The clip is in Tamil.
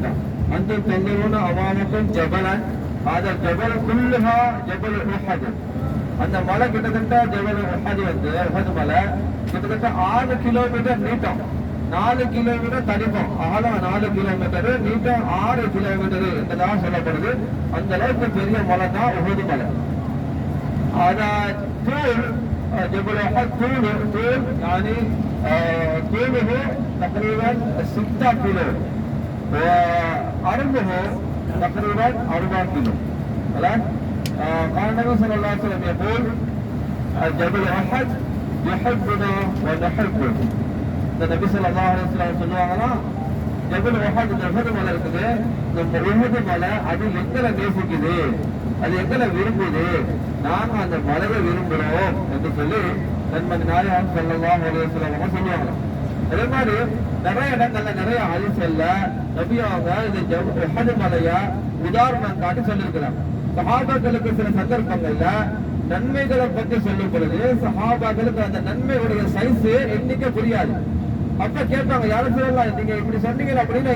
கேட்டான். அந்த தொந்தரவுன்னு அவாமக்கும் ஜபலன் அதை ஜபல் குல்லுஹா ஜபல் உஹது. அந்த மலை கிட்டத்தட்ட ஜபல் உஹது உஹது மலை கிட்டத்தட்ட 6 கிலோமீட்டர் நீட்டம், 4 கிலோமீட்டர் தடிப்பம், அகலம் 4 கிலோமீட்டர், நீட்டம் 6 கிலோமீட்டர் என்றதான் சொல்லப்படுது. அந்த அளவுக்கு பெரிய மலை தான் உஹது மலை. ஆனா தூள் جبل أحد طول يعني طوله تقريبا 6 كيلو وعرضه تقريبا 4 كيلو. الآن قال النبي صلى الله عليه وسلم يقول جبل أحد يحبنا ونحبه. النبي صلى الله عليه وسلم சொல்லுவாங்கன்னா ஜபல் உஹத் இந்த உஹது மலை இருக்குது, இந்த உஹது மலை அது எங்களை நேசிக்குது, அது எங்களை விரும்புது, நாங்க அந்த மலையை விரும்புகிறோம் என்று சொல்லி நன்மதி நாயகம் ஸல்லல்லாஹு அலைஹி வஸல்லம் சொல்லுவாங்க. அதே மாதிரி நிறைய இடங்கள்ல நிறைய ஹதீஸ்ல நபி அவங்க இந்த உஹது மலையை உதாரணம் காட்டி சொல்லியிருக்கிறாங்க. சஹாபாக்களுக்கு சில சந்தர்ப்பங்கள்ல நன்மைகளை பற்றி சொல்லும் பொழுது சஹாபாக்களுக்கு அந்த நன்மையுடைய சைஸ் எண்ணிக்கை புரியாது. அப்ப கேட்பாங்க, யாரும் சொல்லலாம் நீங்க இப்படி சொன்னீங்க அப்படின்னு